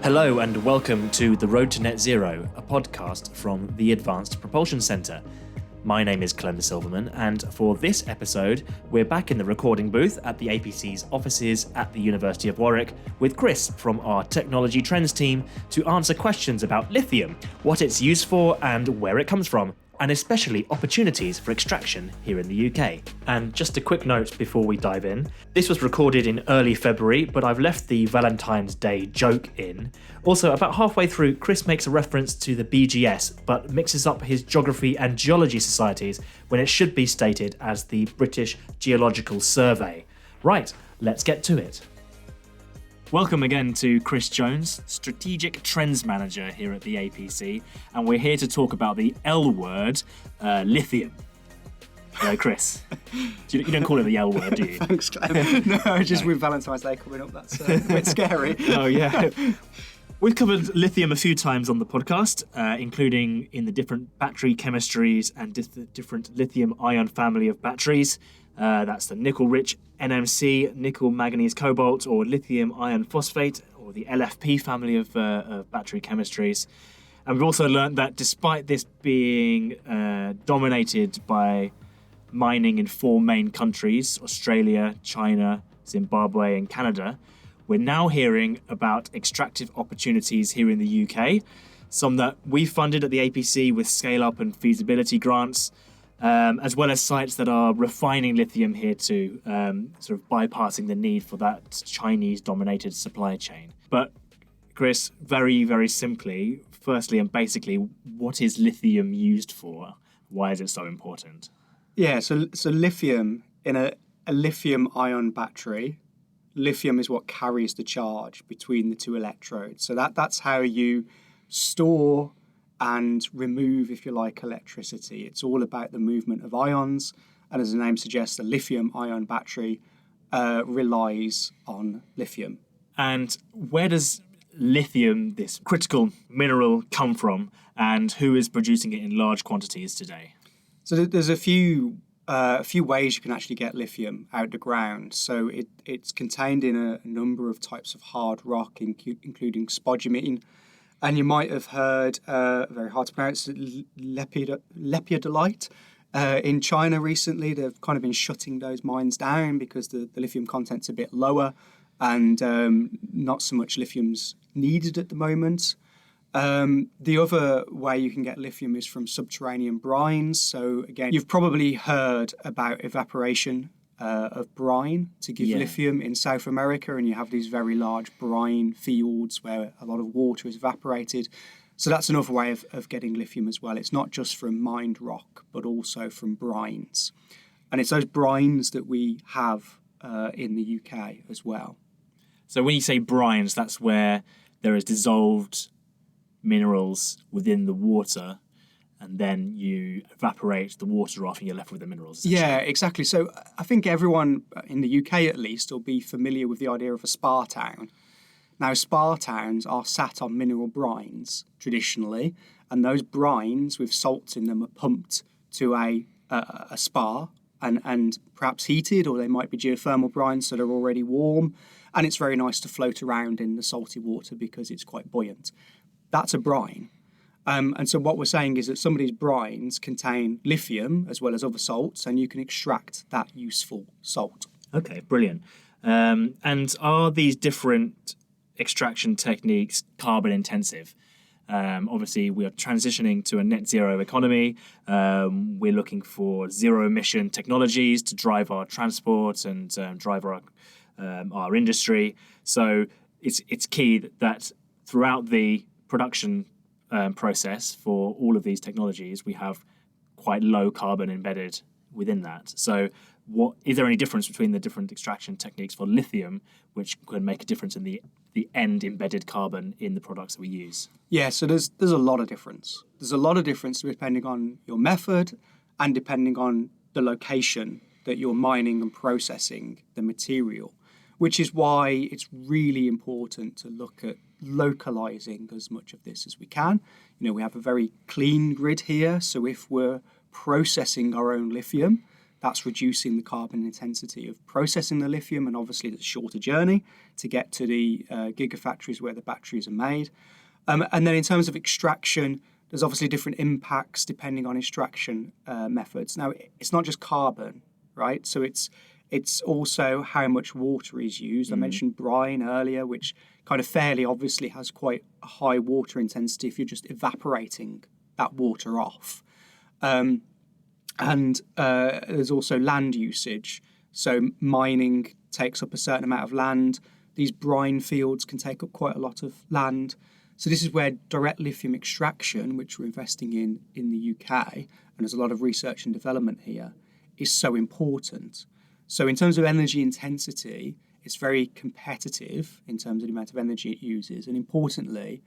Hello and welcome to The Road to Net Zero, a podcast from the Advanced Propulsion Centre. My name is Clem Silverman, and for this episode, we're back in the recording booth at the APC's offices at the University of Warwick with Chris from our Technology Trends team to answer questions about lithium, what it's used for and where it comes from, and especially opportunities for extraction here in the UK. And just a quick note before we dive in. This was recorded in early February, but I've left the Valentine's Day joke in. Also, about halfway through, Chris makes a reference to the BGS, but mixes up his Geography and Geology societies when it should be stated as the British Geological Survey. Right, let's get to it. Welcome again to Chris Jones, Strategic Trends Manager here at the APC, and we're here to talk about the L word, lithium. Hello, Chris. You don't call it the L word, do you? Thanks, Clem. No, just with Valentine's Day coming up, that's a bit scary. Oh, yeah. We've covered lithium a few times on the podcast, including in the different battery chemistries and different lithium-ion family of batteries. That's the nickel-rich NMC, nickel, manganese, cobalt, or lithium-ion phosphate, or the LFP family of battery chemistries. And we've also learned that despite this being dominated by mining in four main countries, Australia, China, Zimbabwe, and Canada, we're now hearing about extractive opportunities here in the UK, some that we funded at the APC with scale-up and feasibility grants, as well as sites that are refining lithium here too, sort of bypassing the need for that Chinese-dominated supply chain. But Chris, very, very simply, firstly and basically, what is lithium used for? Why is it so important? Yeah, so lithium, in a lithium-ion battery, lithium is what carries the charge between the two electrodes. So that's how you store and remove, if you like, electricity. It's all about the movement of ions, and as the name suggests, a lithium-ion battery relies on lithium. And where does lithium, this critical mineral, come from, and who is producing it in large quantities today? So there's a few ways you can actually get lithium out the ground. So it's contained in a number of types of hard rock, including spodumene. And you might have heard, very hard to pronounce, lepidolite. In China recently, they've kind of been shutting those mines down because the lithium content's a bit lower and not so much lithium's needed at the moment. The other way you can get lithium is from subterranean brines. So again, you've probably heard about evaporation of brine to give lithium in South America, and you have these very large brine fields where a lot of water is evaporated. So that's another way of getting lithium as well. It's not just from mined rock, but also from brines. And it's those brines that we have in the UK as well. So when you say brines, that's where there is dissolved minerals within the water, and then you evaporate the water off and you're left with the minerals. Yeah, exactly. So I think everyone in the UK at least will be familiar with the idea of a spa town. Now, spa towns are sat on mineral brines traditionally, and those brines with salts in them are pumped to a spa and perhaps heated, or they might be geothermal brines, so they're already warm, and it's very nice to float around in the salty water because it's quite buoyant. That's a brine. And so what we're saying is that some of these brines contain lithium as well as other salts, and you can extract that useful salt. Okay, brilliant. And are these different extraction techniques carbon intensive? Obviously, we are transitioning to a net zero economy. We're looking for zero emission technologies to drive our transport and drive our industry. So it's key that throughout the production process for all of these technologies, we have quite low carbon embedded within that. So is there any difference between the different extraction techniques for lithium, which can make a difference in the end embedded carbon in the products that we use? Yeah, so there's a lot of difference. There's a lot of difference depending on your method and depending on the location that you're mining and processing the material, which is why it's really important to look at localizing as much of this as we can. You know, we have a very clean grid here, so if we're processing our own lithium, That's reducing the carbon intensity of processing the lithium, and obviously it's a shorter journey to get to the gigafactories where the batteries are made. And then in terms of extraction, there's obviously different impacts depending on extraction methods. Now, it's not just carbon, right? So it's also how much water is used. I mentioned brine earlier, which kind of fairly obviously has quite a high water intensity if you're just evaporating that water off. And there's also land usage. So mining takes up a certain amount of land. These brine fields can take up quite a lot of land. So this is where direct lithium extraction, which we're investing in the UK, and there's a lot of research and development here, is so important. So in terms of energy intensity, it's very competitive in terms of the amount of energy it uses. And importantly,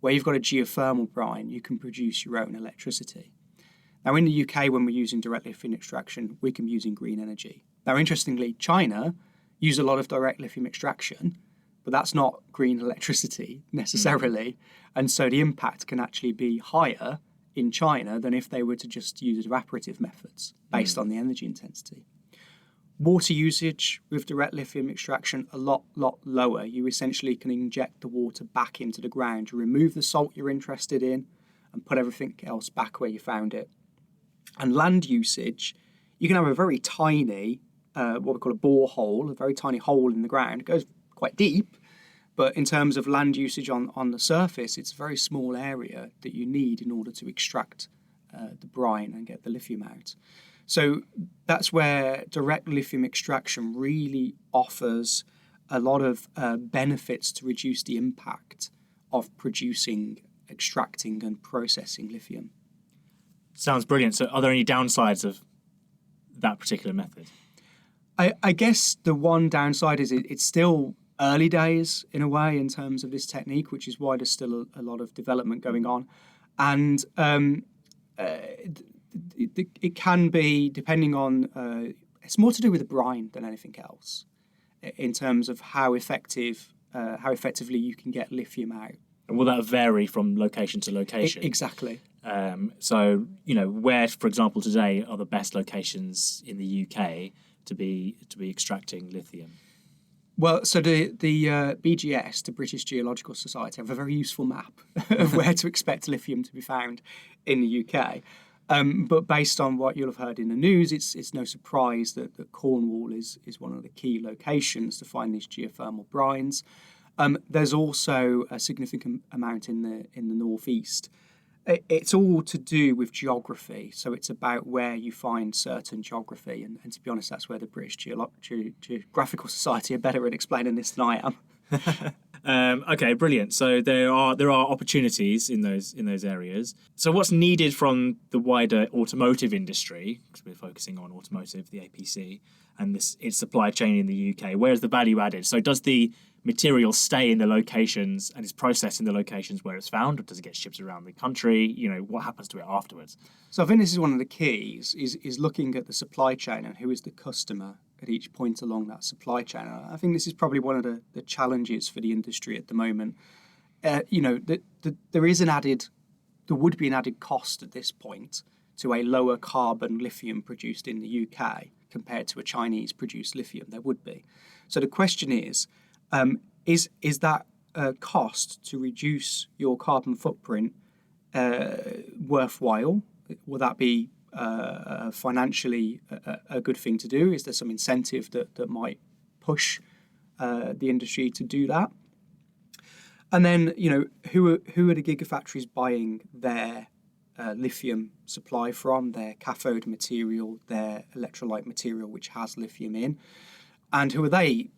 where you've got a geothermal brine, you can produce your own electricity. Now, in the UK, when we're using direct lithium extraction, we can be using green energy. Now, interestingly, China use a lot of direct lithium extraction, but that's not green electricity necessarily. And so the impact can actually be higher in China than if they were to just use evaporative methods based on the energy intensity. Water usage with direct lithium extraction, a lot lower. You essentially can inject the water back into the ground. You remove the salt you're interested in and put everything else back where you found it. And land usage, you can have a very tiny, what we call a borehole, a very tiny hole in the ground. It goes quite deep, but in terms of land usage on the surface, it's a very small area that you need in order to extract the brine and get the lithium out. So that's where direct lithium extraction really offers a lot of benefits to reduce the impact of producing, extracting and processing lithium. Sounds brilliant. So are there any downsides of that particular method? I guess the one downside is it's still early days in a way in terms of this technique, which is why there's still a lot of development going on. And it can be, depending on, it's more to do with the brine than anything else in terms of how effectively you can get lithium out. And will that vary from location to location? Exactly. So, where, for example, today are the best locations in the UK to be extracting lithium? Well, so the BGS, the British Geological Society, have a very useful map of where to expect lithium to be found in the UK. But based on what you'll have heard in the news, it's no surprise that Cornwall is one of the key locations to find these geothermal brines. There's also a significant amount in the northeast. It's all to do with geography, so it's about where you find certain geography, and to be honest, that's where the British Geographical Society are better at explaining this than I am. Okay, brilliant. So there are opportunities in those areas. So what's needed from the wider automotive industry, because we're focusing on automotive, the APC, and its supply chain in the UK? Where's the value added? So does the material stay in the locations and is processed in the locations where it's found, or does it get shipped around the country? What happens to it afterwards? So I think this is one of the keys, is looking at the supply chain and who is the customer at each point along that supply chain. I think this is probably one of the challenges for the industry at the moment. There would be an added cost at this point to a lower carbon lithium produced in the UK compared to a Chinese produced lithium. There would be. So the question is that cost to reduce your carbon footprint worthwhile? Will that be financially a good thing to do? Is there some incentive that might push the industry to do that? And then, who are the gigafactories buying their lithium supply from, their cathode material, their electrolyte material, which has lithium in, and who are they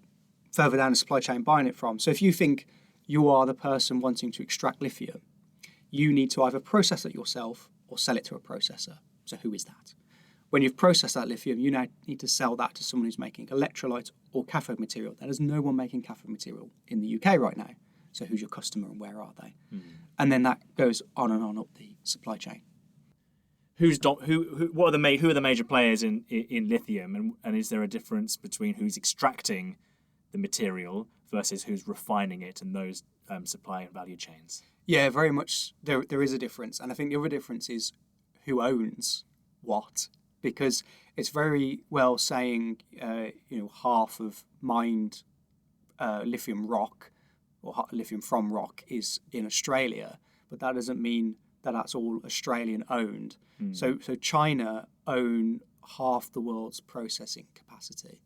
further down the supply chain buying it from? So if you think you are the person wanting to extract lithium, you need to either process it yourself or sell it to a processor. So who is that? When you've processed that lithium, you now need to sell that to someone who's making electrolyte or cathode material. There is no one making cathode material in the UK right now. So who's your customer and where are they? And then that goes on and on up the supply chain. Who are the major players in lithium, and is there a difference between who's extracting the material versus who's refining it and those supply and value chains? Yeah, very much. There is a difference, and I think the other difference is who owns what, because it's very well saying, half of mined lithium rock or lithium from rock is in Australia, but that doesn't mean that that's all Australian owned. So China own half the world's processing capacity.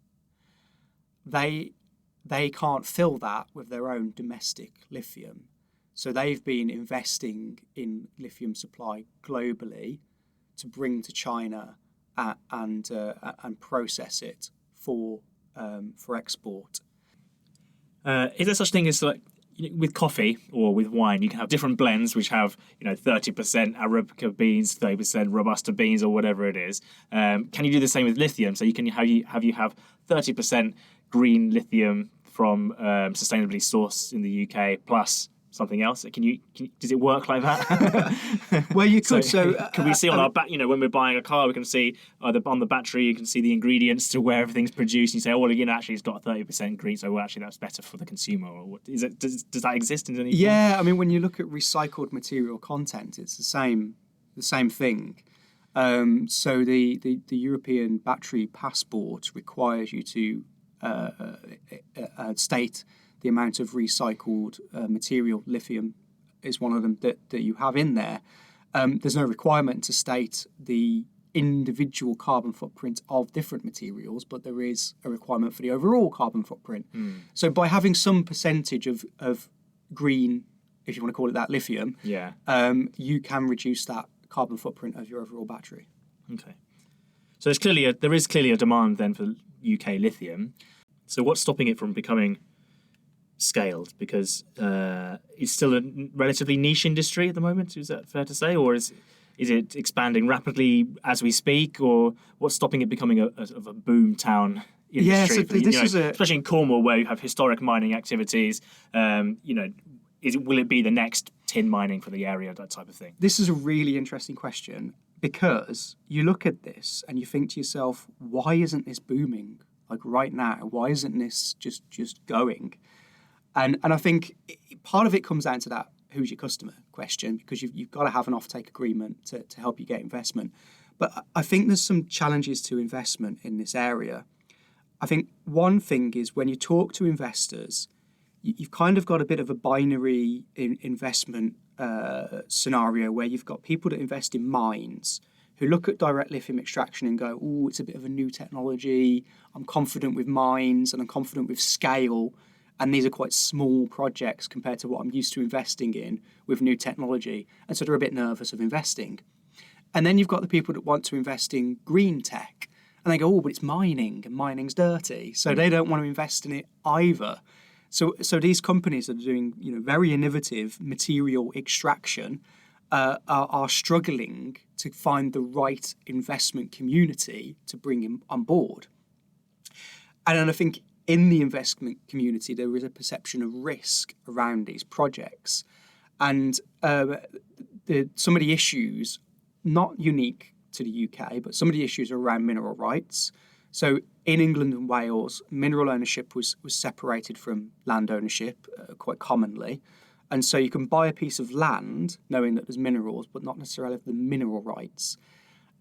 They can't fill that with their own domestic lithium. So they've been investing in lithium supply globally to bring to China and process it for export. Is there such thing as like with coffee or with wine, you can have different blends which have 30% Arabica beans, 30% Robusta beans, or whatever it is. Can you do the same with lithium? So you can have 30% green lithium from sustainably sourced in the UK plus something else. Does it work like that? Well, you could. Can we see on our when we're buying a car, we can see either on the battery, you can see the ingredients to where everything's produced. And you say, oh, well, actually, it's got 30% green, so actually that's better for the consumer. Or what, is it? Does that exist in any? Yeah, I mean, when you look at recycled material content, it's the same thing. So the European battery passport requires you to state the amount of recycled material. Lithium is one of them that you have in there. There's no requirement to state the individual carbon footprint of different materials, but there is a requirement for the overall carbon footprint. So by having some percentage of green, if you want to call it that, lithium, you can reduce that carbon footprint of your overall battery. Okay. So there is clearly a demand then for UK lithium. So what's stopping it from becoming scaled? Because it's still a relatively niche industry at the moment. Is that fair to say, or is it expanding rapidly as we speak, or what's stopping it becoming a boom town industry? Yeah, so especially in Cornwall, where you have historic mining activities. Will it be the next tin mining for the area, that type of thing? This is a really interesting question, because you look at this and you think to yourself, why isn't this booming like right now? Why isn't this just going? And I think part of it comes down to that who's your customer question, because you've got to have an offtake agreement to help you get investment. But I think there's some challenges to investment in this area. I think one thing is when you talk to investors, you've kind of got a bit of a binary investment scenario where you've got people that invest in mines who look at direct lithium extraction and go, oh, it's a bit of a new technology. I'm confident with mines and I'm confident with scale. And these are quite small projects compared to what I'm used to investing in with new technology. And so they're a bit nervous of investing. And then you've got the people that want to invest in green tech. And they go, oh, but it's mining and mining's dirty. So they don't want to invest in it either. So these companies that are doing very innovative material extraction are struggling to find the right investment community to bring in on board. And I think in the investment community, there is a perception of risk around these projects. And some of the issues, not unique to the UK, but some of the issues are around mineral rights. So in England and Wales, mineral ownership was separated from land ownership quite commonly. And so you can buy a piece of land knowing that there's minerals, but not necessarily the mineral rights.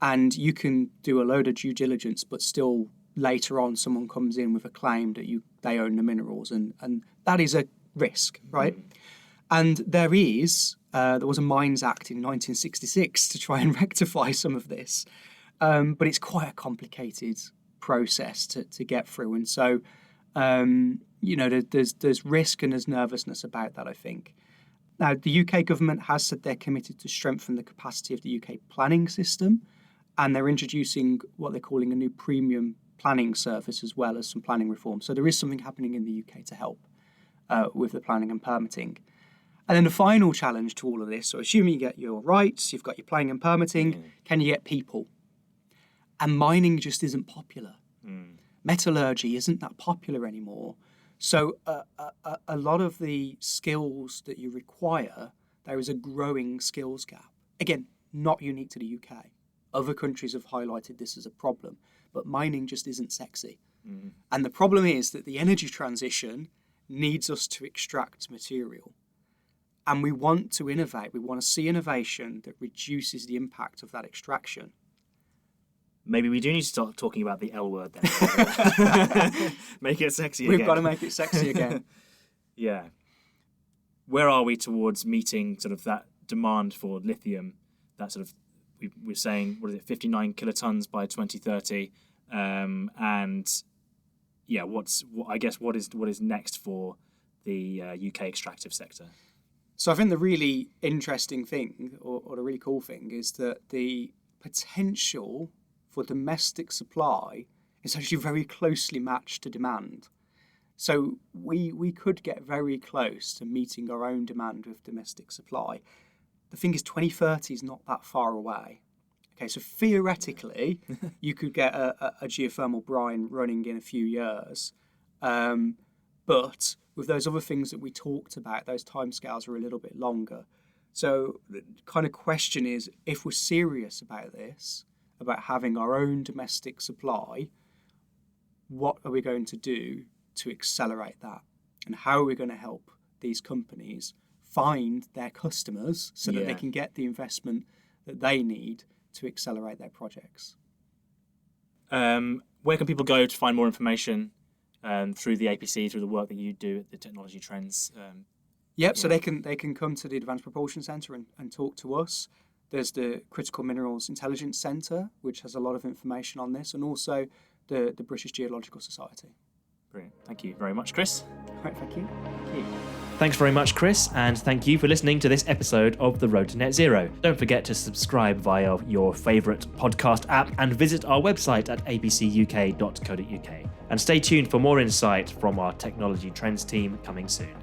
And you can do a load of due diligence, but still later on someone comes in with a claim that they own the minerals. And that is a risk, right? And there was a Mines Act in 1966 to try and rectify some of this. But it's quite a complicated process to get through. And so, there's risk and there's nervousness about that, I think. Now, the UK government has said they're committed to strengthen the capacity of the UK planning system, and they're introducing what they're calling a new premium planning service as well as some planning reform. So there is something happening in the UK to help with the planning and permitting. And then the final challenge to all of this, so assuming you get your rights, you've got your planning and permitting, can you get people? And mining just isn't popular. Metallurgy isn't that popular anymore. So a lot of the skills that you require, there is a growing skills gap. Again, not unique to the UK. Other countries have highlighted this as a problem, but mining just isn't sexy. And the problem is that the energy transition needs us to extract material. And we want to innovate. We want to see innovation that reduces the impact of that extraction. Maybe we do need to start talking about the L word then. Make it sexy again. We've got to make it sexy again. Yeah. Where are we towards meeting sort of that demand for lithium? That sort of, we're saying, 59 kilotons by 2030, and yeah, what is next for the UK extractive sector? So I think the really interesting thing, or the really cool thing, is that the potential for domestic supply is actually very closely matched to demand. So we could get very close to meeting our own demand with domestic supply. The thing is, 2030 is not that far away. Okay, so theoretically, you could get a geothermal brine running in a few years. But with those other things that we talked about, those timescales are a little bit longer. So the kind of question is, if we're serious about this, about having our own domestic supply, what are we going to do to accelerate that? And how are we going to help these companies find their customers so that they can get the investment that they need to accelerate their projects? Where can people go to find more information through the APC, through the work that you do at the Technology Trends? So they can come to the Advanced Propulsion Centre and talk to us. There's the Critical Minerals Intelligence Centre, which has a lot of information on this, and also the British Geological Society. Brilliant. Thank you very much, Chris. All right, thank you. Thank you. Thanks very much, Chris, and thank you for listening to this episode of The Road to Net Zero. Don't forget to subscribe via your favourite podcast app and visit our website at apcuk.co.uk. And stay tuned for more insight from our Technology Trends team coming soon.